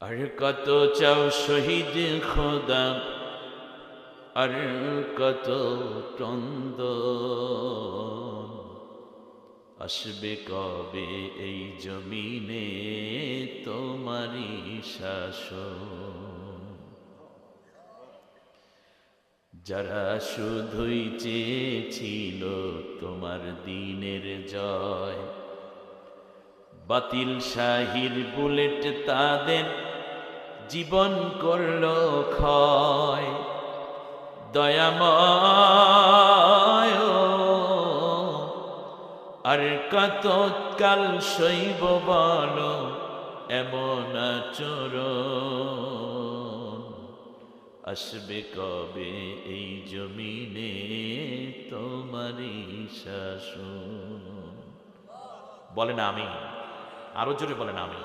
আর কত চাও শহীদ খোদা, আর কত তন্দ, আসবে কবে এই জমিনে তোমারই শাসন। যারা শুধুই চেয়েছিল তোমার দিনের জয়, বাতিল শাহির বুলেট তাদের জীবন করলো ক্ষয়। দয়াময় আর কত কাল সইব বলো এমন আচরণ, আসবে কবে এই জমিনে তোমারই শাসন। বলেন আমি, আরো জোরে বলেন আমি।